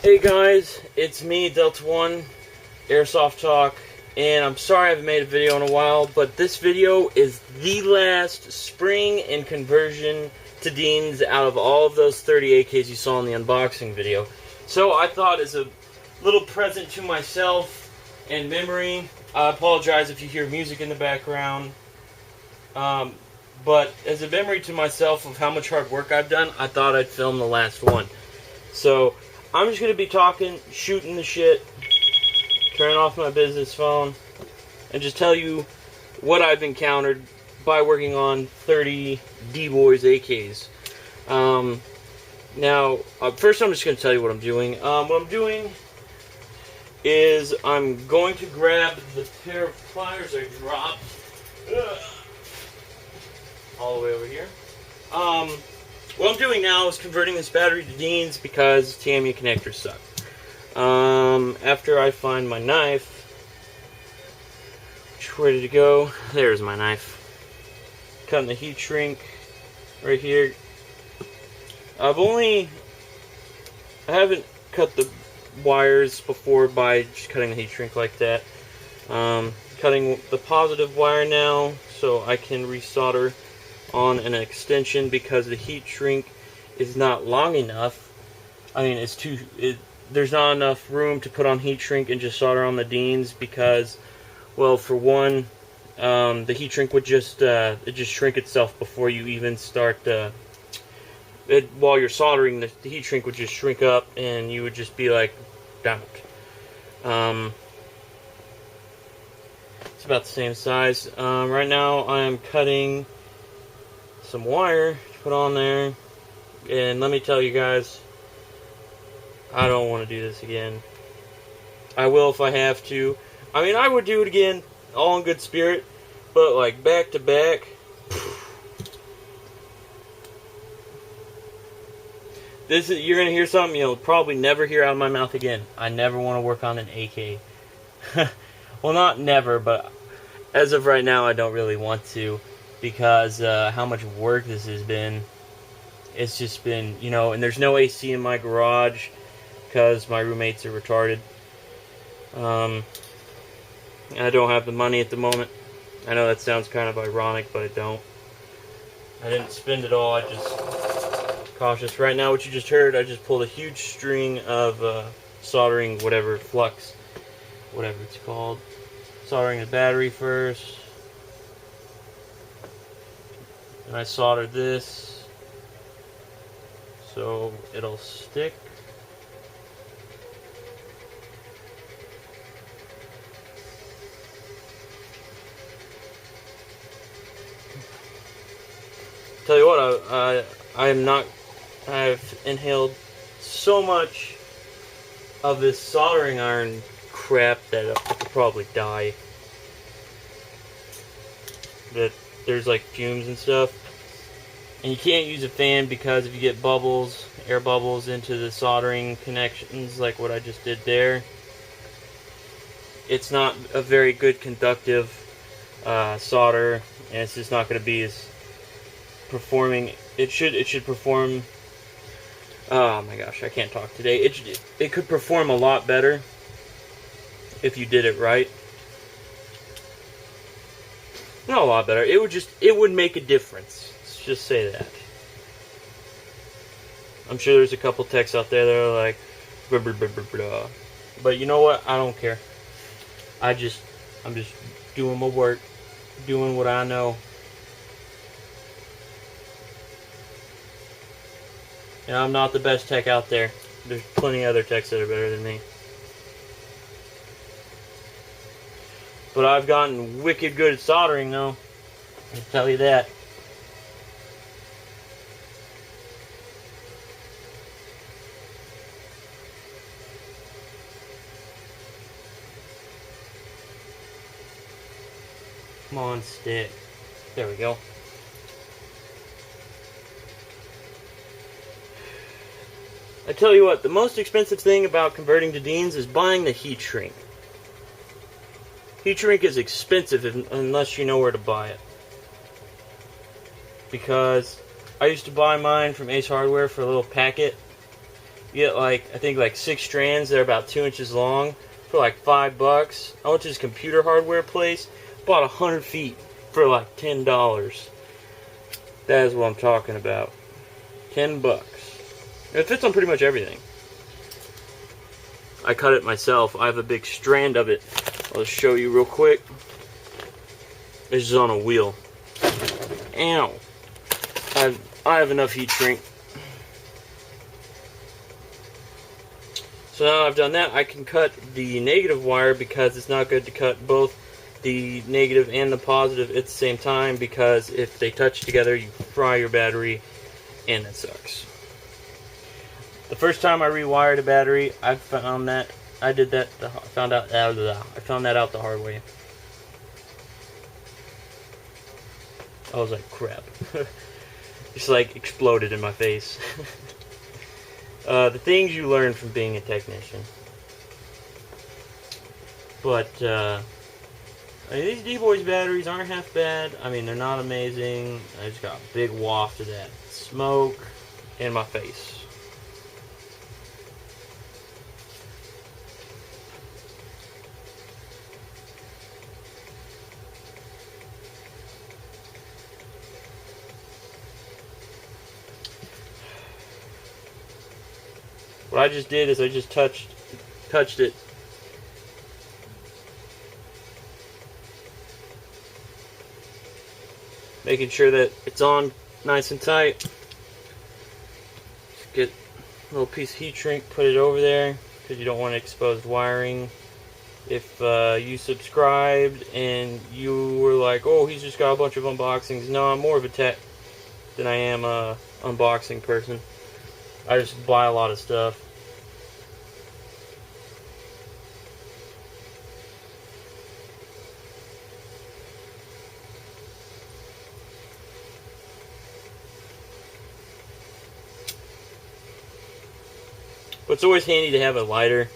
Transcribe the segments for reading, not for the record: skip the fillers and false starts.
Hey guys, it's me, Delta One, Airsoft Talk, and I'm sorry I haven't made a video in a while, but this video is the last spring and conversion to Deans out of all of those 30 AKs you saw in the unboxing video. So I thought as a little present to myself and memory, I apologize if you hear music in the background, but as a memory to myself of how much hard work I've done, I thought I'd film the last one. So I'm just going to be talking, shooting the shit, turning off my business phone, and just tell you what I've encountered by working on 30 D-Boys AKs. First I'm just going to tell you what I'm doing. What I'm doing is I'm going to grab the pair of pliers I dropped all the way over here. What I'm doing now is converting this battery to Deans because Tamiya connectors suck. After I find my knife, where did it go? There's my knife. Cutting the heat shrink right here. I haven't cut the wires before by just cutting the heat shrink like that. Cutting the positive wire now so I can resolder on an extension because the heat shrink is not long enough. I mean, there's not enough room to put on heat shrink and just solder on the Deans because, well, for one, the heat shrink would just shrink itself before you even start. While you're soldering, the heat shrink would just shrink up, and you would just be like, damn it. It's about the same size. Right now, I am cutting some wire to put on there, and let me tell you guys, I don't want to do this again. I will if I have to. I mean, I would do it again, all in good spirit, but like back to back, you're gonna hear something you'll probably never hear out of my mouth again. I never want to work on an AK. Well, not never, but as of right now, I don't really want to. Because how much work this has been. It's just been, and there's no AC in my garage because my roommates are retarded. I don't have the money at the moment. I know that sounds kind of ironic, but I don't. I didn't spend it all, I just cautious. Right now, what you just heard, I just pulled a huge string of soldering whatever, flux, whatever it's called. Soldering the battery first. And I soldered this so it'll stick. Tell you what, I've inhaled so much of this soldering iron crap that I could probably die. There's like fumes and stuff, and you can't use a fan because if you get bubbles, air bubbles into the soldering connections like what I just did there, it's not a very good conductive solder, and it's just not going to be as performing. It should perform. Oh my gosh, I can't talk today. It could perform a lot better if you did it right. Not a lot better. It would make a difference. Let's just say that. I'm sure there's a couple techs out there that are like, blah, blah, blah, blah, blah. But you know what? I don't care. I'm just doing my work, doing what I know. And I'm not the best tech out there. There's plenty of other techs that are better than me. But I've gotten wicked good at soldering, though. I'll tell you that. Come on, stick. There we go. I tell you what, the most expensive thing about converting to Deans is buying the heat shrink. Heat shrink is expensive unless you know where to buy it. Because I used to buy mine from Ace Hardware for a little packet. You get like, I think like 6 strands that are about 2 inches long for like $5. I went to this computer hardware place, bought 100 feet for like $10. That is what I'm talking about. $10. It fits on pretty much everything. I cut it myself. I have a big strand of it. I'll just show you real quick. This is on a wheel. Ow. I have enough heat shrink. So now I've done that, I can cut the negative wire because it's not good to cut both the negative and the positive at the same time, because if they touch together, you fry your battery, and that sucks. The first time I rewired a battery, I found that I found that out the hard way. I was like, crap. Just like exploded in my face. The things you learn from being a technician. But I mean, these D-Boys batteries aren't half bad. I mean, they're not amazing. I just got a big waft of that smoke in my face. What I just did is I just touched it. Making sure that it's on nice and tight. Just get a little piece of heat shrink, put it over there, because you don't want exposed wiring. If you subscribed and you were like, oh, he's just got a bunch of unboxings. No, I'm more of a tech than I am a unboxing person. I just buy a lot of stuff. But it's always handy to have a lighter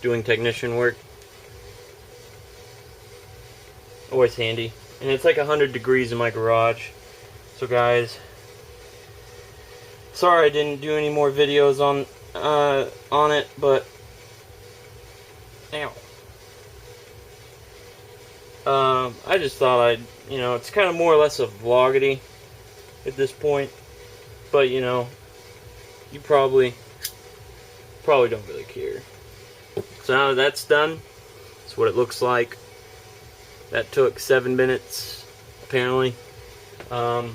doing technician work. Always handy. And it's like 100 degrees in my garage. So guys, sorry I didn't do any more videos on it, but ow. I just thought I'd, it's kind of more or less a vloggity at this point, but you probably don't really care. So now that's done, that's what it looks like. That took 7 minutes, apparently. So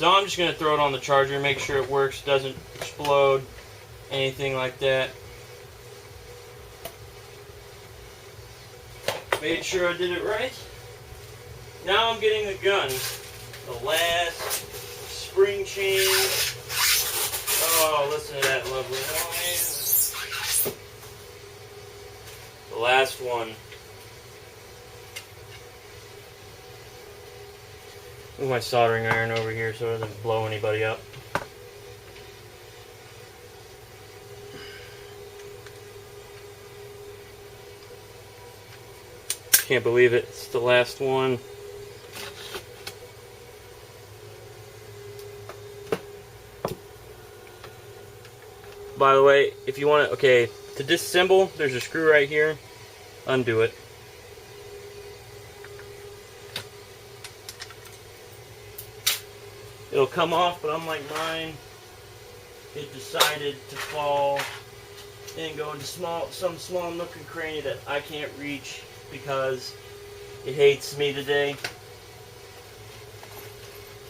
now I'm just going to throw it on the charger, make sure it works, doesn't explode, anything like that. Made sure I did it right. Now I'm getting the gun. The last spring change. Oh, listen to that lovely noise. The last one. Move my soldering iron over here so it doesn't blow anybody up. Can't believe it. It's the last one. By the way, if you want to, to disassemble, there's a screw right here. Undo it. It'll come off, but unlike mine, it decided to fall and go into some small nook and cranny that I can't reach because it hates me today.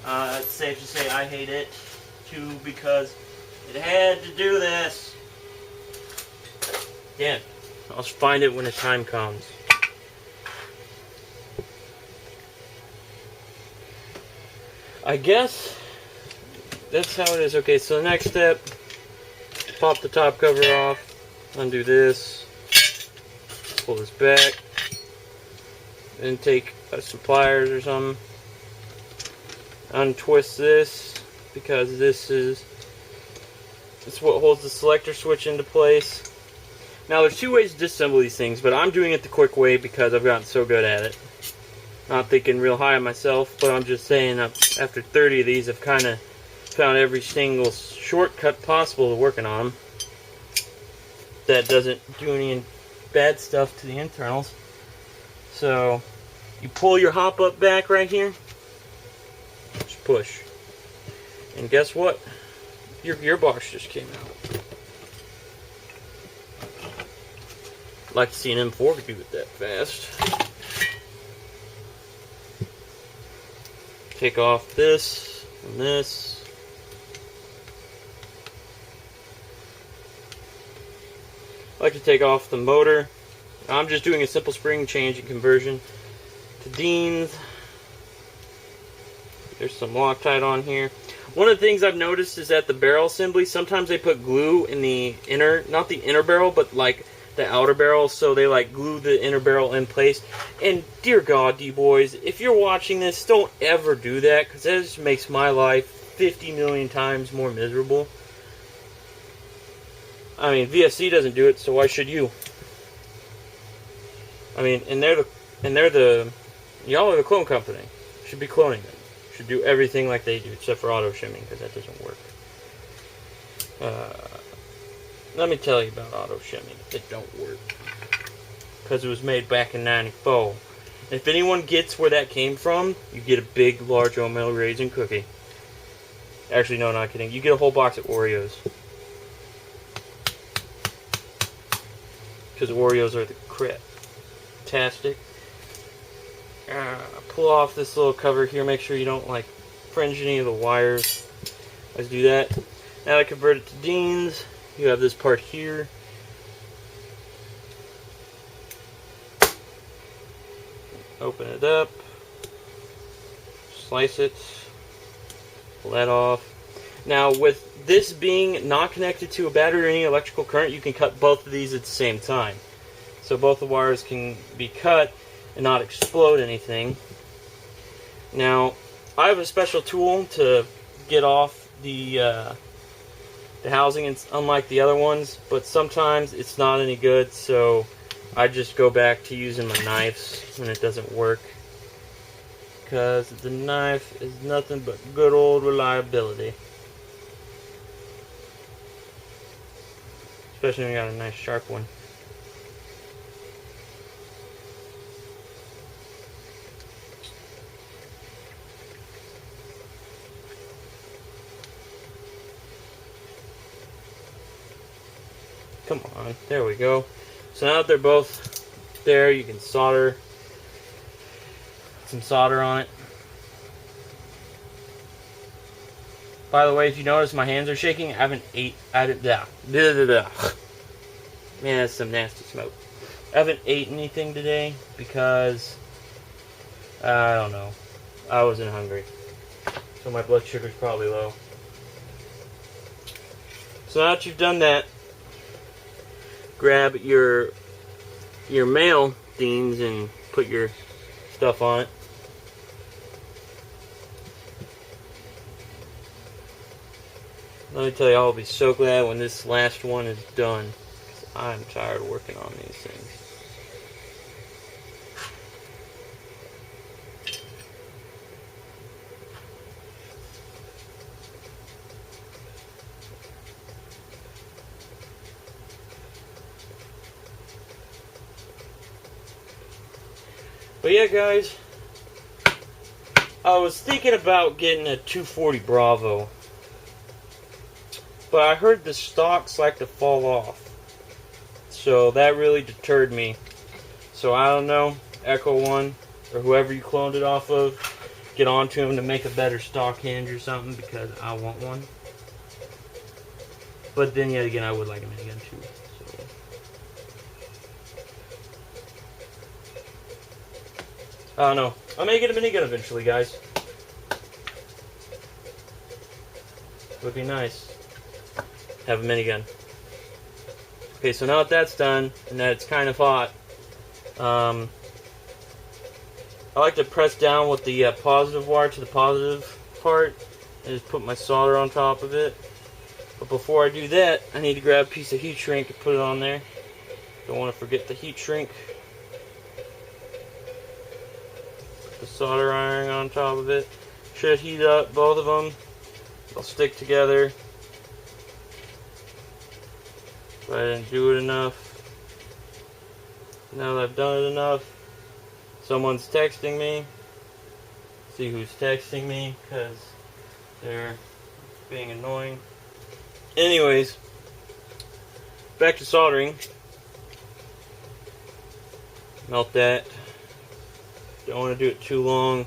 It's safe to say I hate it too because it had to do this. Yeah, I'll find it when the time comes. I guess that's how it is. Okay, so the next step, pop the top cover off, undo this, pull this back, then take some pliers or something, untwist this, because it's what holds the selector switch into place. Now there's 2 ways to disassemble these things, but I'm doing it the quick way because I've gotten so good at it. Not thinking real high of myself, but I'm just saying after 30 of these I've kind of found every single shortcut possible to working on them that doesn't do any bad stuff to the internals. So you pull your hop up back right here, just push, and guess what? Your gearbox just came out. I'd like to see an M4 do it that fast. Take off this and this. I like to take off the motor. I'm just doing a simple spring change and conversion to Dean's. There's some Loctite on here. One of the things I've noticed is that the barrel assembly, sometimes they put glue in the inner, not the inner barrel, but like the outer barrel, so they like glue the inner barrel in place. And dear God, D-boys, if you're watching this, don't ever do that, because that just makes my life 50 million times more miserable. I mean, VSC doesn't do it, so why should you? I mean, and they're the y'all are the clone company. Should be cloning them. Should do everything like they do, except for auto shimming, because that doesn't work. Let me tell you about auto shimming. It don't work. Because it was made back in '94. If anyone gets where that came from, you get a big, large oatmeal raisin cookie. Actually, no, not kidding. You get a whole box of Oreos. Because Oreos are the crap-tastic. Pull off this little cover here. Make sure you don't, like, fringe any of the wires. Let's do that. Now I convert it to Dean's. You have this part here. Open it up. Slice it. Pull that off. Now, with this being not connected to a battery or any electrical current, you can cut both of these at the same time. So both the wires can be cut and not explode anything. Now, I have a special tool to get off the housing, and unlike the other ones, but sometimes it's not any good, so I just go back to using my knives when it doesn't work, because the knife is nothing but good old reliability, especially when you got a nice sharp one. Come on, there we go. So now that they're both there, you can solder some solder on it. By the way, if you notice my hands are shaking, I haven't man, that's some nasty smoke. I haven't ate anything today because I don't know. I wasn't hungry, so my blood sugar's probably low. So now that you've done that, grab your male Dean's and put your stuff on it. Let me tell you, I'll be so glad when this last one is done. I'm tired of working on these things. But yeah, guys, I was thinking about getting a 240 Bravo, but I heard the stocks like to fall off, so that really deterred me. So I don't know, Echo One or whoever you cloned it off of, get on to them to make a better stock hinge or something, because I want one. But then yet again, I would like a minigun too. So. I don't know. I may get a minigun eventually, guys. Would be nice. Have a minigun. Okay, so now that that's done, and that it's kind of hot, I like to press down with the positive wire to the positive part, and just put my solder on top of it. But before I do that, I need to grab a piece of heat shrink and put it on there. Don't want to forget the heat shrink. Put the solder iron on top of it. Should heat up both of them. they'll stick together. But I didn't do it enough. Now that I've done it enough, someone's texting me. See who's texting me, because they're being annoying. Anyways, back to soldering. Melt that. Don't want to do it too long.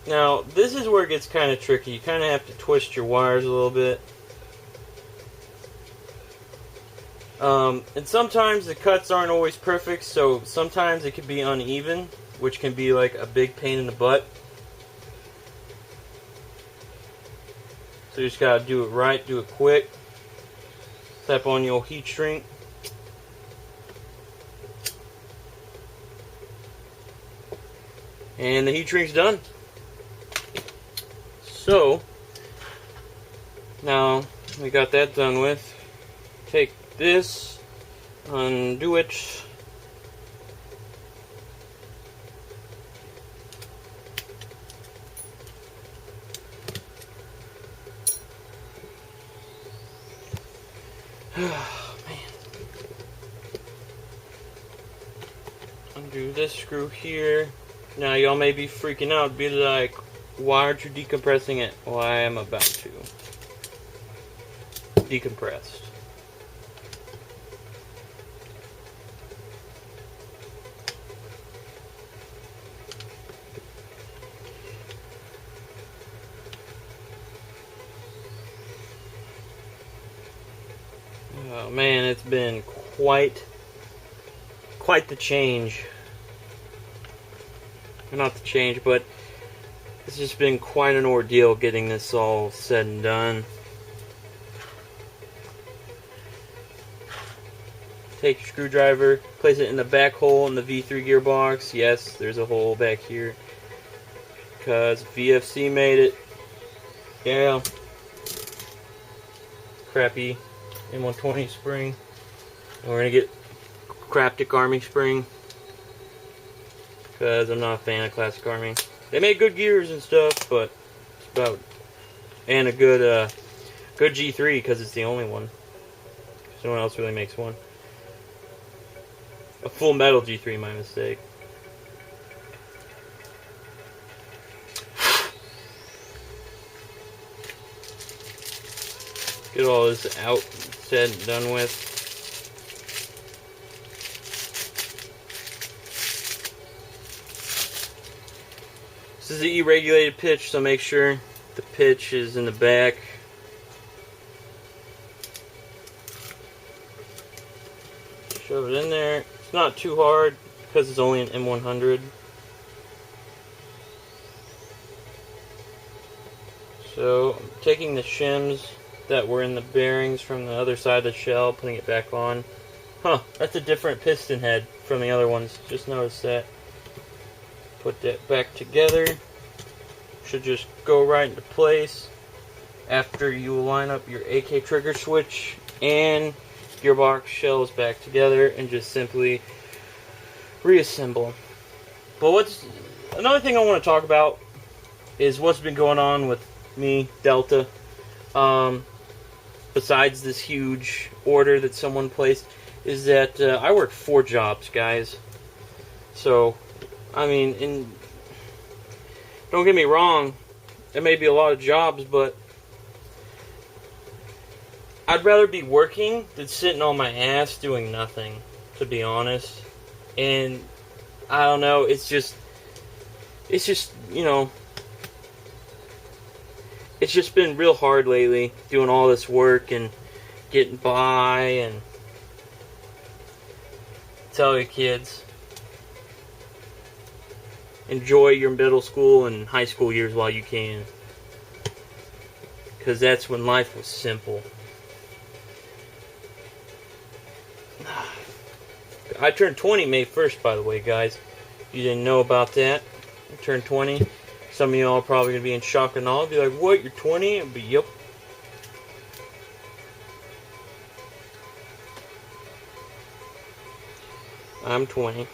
Now, this is where it gets kind of tricky. You kind of have to twist your wires a little bit. And sometimes the cuts aren't always perfect, so sometimes it can be uneven, which can be like a big pain in the butt. So you just gotta do it right, do it quick. Tap on your heat shrink. And the heat shrink's done. So, now we got that done with. Take this, undo it. Oh, man. Undo this screw here. Now y'all may be freaking out, be like, why aren't you decompressing it? Well, I am about to. Decompressed. Oh man, it's been quite the change. Not the change, but it's just been quite an ordeal getting this all said and done. Take your screwdriver, place it in the back hole in the V3 gearbox. Yes, there's a hole back here because VFC made it. Yeah. Crappy M120 spring. And we're gonna get Craftic Army spring because I'm not a fan of Classic Army. They make good gears and stuff, but it's about, and a good G3 because it's the only one. No one else really makes one. A full metal G3, my mistake. Get all this out, said and done with. This is the E-regulated pitch, so make sure the pitch is in the back. Shove it in there. It's not too hard because it's only an M100. So I'm taking the shims that were in the bearings from the other side of the shell, putting it back on. Huh, that's a different piston head from the other ones. Just noticed that. Put that back together. Should just go right into place after you line up your AK trigger switch and gearbox shells back together and just simply reassemble. But what's another thing I want to talk about is what's been going on with me, Delta. Besides this huge order that someone placed, is that I work 4 jobs, guys. So, I mean, don't get me wrong, there may be a lot of jobs, but I'd rather be working than sitting on my ass doing nothing, to be honest. And I don't know, it's just, you know, it's just been real hard lately, doing all this work and getting by, and tell you kids, enjoy your middle school and high school years while you can, because that's when life was simple. I turned 20 May 1st, by the way, guys. If you didn't know about that, I turned 20. Some of y'all are probably going to be in shock and awe. Be like, what, you're 20? I'll be, yep. I'm 20.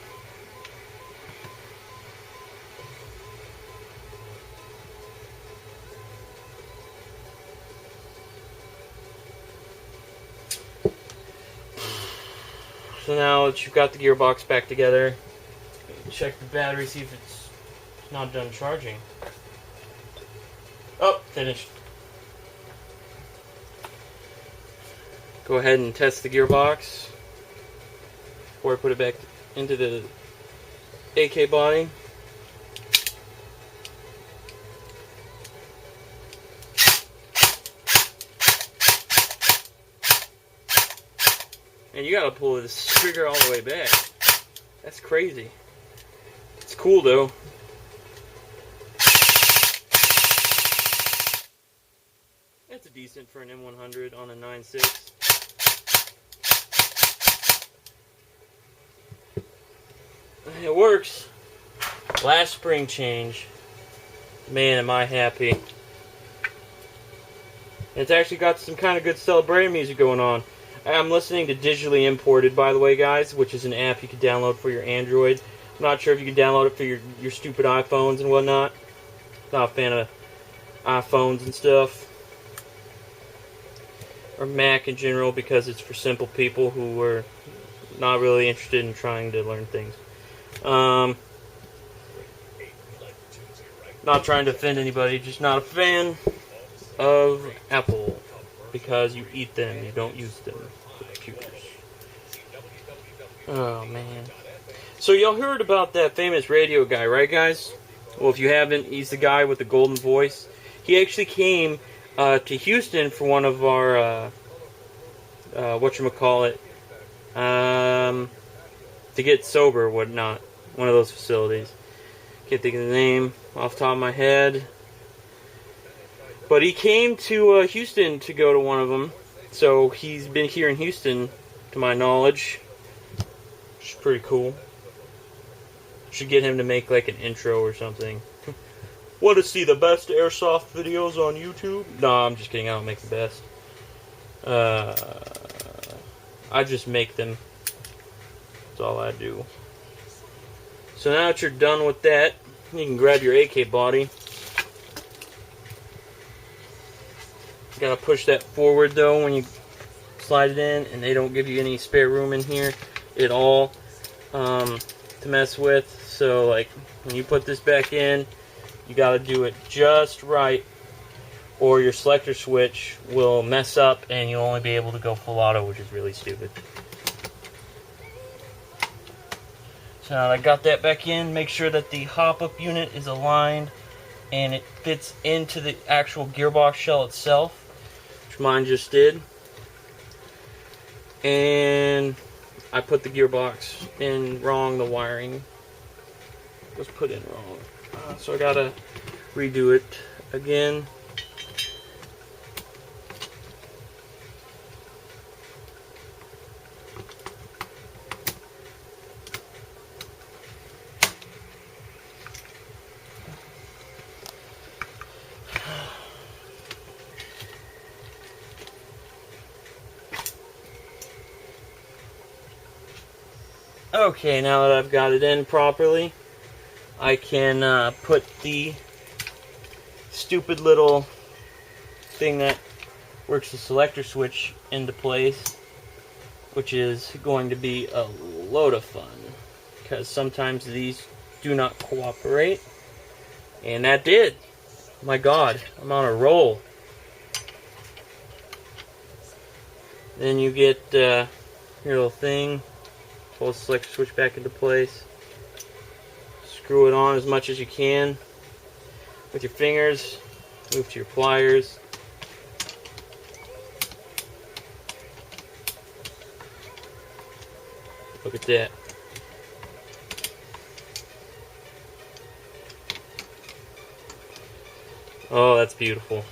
So now that you've got the gearbox back together, check the battery, see if it's not done charging. Oh, finished. Go ahead and test the gearbox before I put it back into the AK body. And you gotta pull this trigger all the way back. That's crazy. It's cool though. That's a decent for an M100 on a 9.6. It works. Last spring change. Man, am I happy. It's actually got some kind of good celebrating music going on. I'm listening to Digitally Imported, by the way, guys, which is an app you can download for your Android. I'm not sure if you can download it for your stupid iPhones and whatnot. Not a fan of iPhones and stuff. Or Mac in general, because it's for simple people who are not really interested in trying to learn things. Not trying to offend anybody, just not a fan of Apple. Because you eat them, you don't use them for computers. Oh, man. So y'all heard about that famous radio guy, right, guys? Well, if you haven't, he's the guy with the golden voice. He actually came to Houston for one of our, whatchamacallit, to get sober or whatnot. One of those facilities. Can't think of the name off the top of my head. But he came to Houston to go to one of them. So he's been here in Houston, to my knowledge. Which is pretty cool. Should get him to make like an intro or something. Want to see the best airsoft videos on YouTube? No, I'm just kidding. I don't make the best. I just make them. That's all I do. So now that you're done with that, you can grab your AK body. Gotta push that forward though when you slide it in, and they don't give you any spare room in here at all to mess with. So like when you put this back in, you gotta do it just right, or your selector switch will mess up and you'll only be able to go full auto, which is really stupid. So now that I got that back in, make sure that the hop-up unit is aligned and it fits into the actual gearbox shell itself, which mine just did. And I put the gearbox in wrong, the wiring was put in wrong. So I gotta redo it again. Okay, now that I've got it in properly, I can put the stupid little thing that works the selector switch into place, which is going to be a load of fun, because sometimes these do not cooperate, and that did. My God, I'm on a roll. Then you get your little thing. Pull the selector switch back into place. Screw it on as much as you can with your fingers. Move to your pliers. Look at that. Oh, that's beautiful.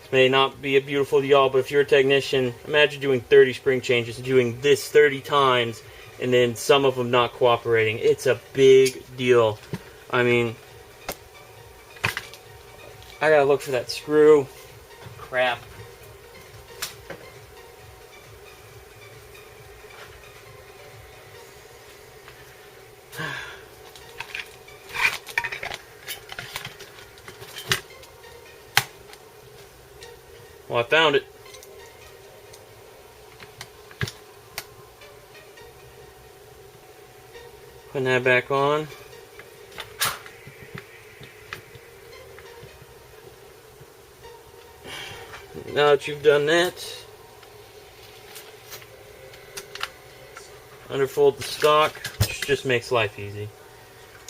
This may not be beautiful to y'all, but if you're a technician, imagine doing 30 spring changes, doing this 30 times, and then some of them not cooperating. It's a big deal. I mean, I gotta look for that screw. Crap. Well, I found it. Putting that back on. Now that you've done that, underfold the stock, which just makes life easy.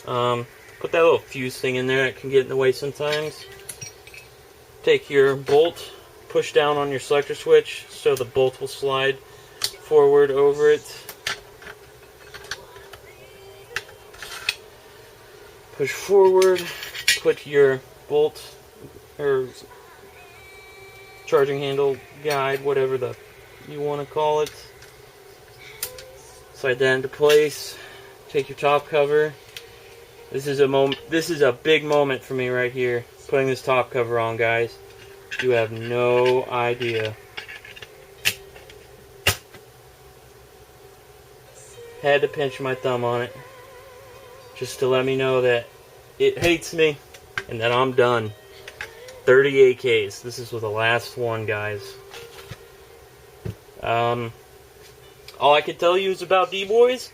Put that little fuse thing in there that can get in the way sometimes. Take your bolt, push down on your selector switch so the bolt will slide forward over it. Push forward, put your bolt or charging handle guide, whatever you want to call it. Slide that into place. Take your top cover. This is a big moment for me right here. Putting this top cover on, guys. You have no idea. Had to pinch my thumb on it just to let me know that it hates me and that I'm done. 30 AKs. This is with the last one, guys. All I can tell you is about D-Boys.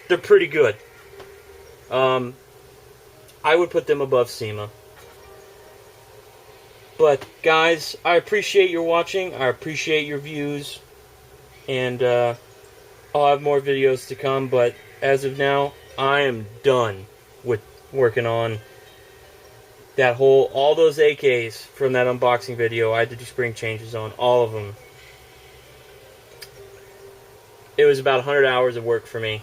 They're pretty good. I would put them above SEMA. But, guys, I appreciate your watching. I appreciate your views. And, I'll have more videos to come. But, as of now, I am done with working on that all those AKs from that unboxing video. I had to do spring changes on all of them. It was about 100 hours of work for me.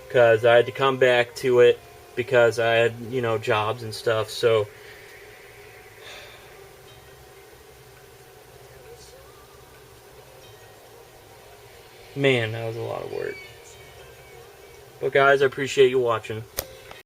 Because I had to come back to it. Because I had, jobs and stuff. So, man, that was a lot of work. But guys, I appreciate you watching.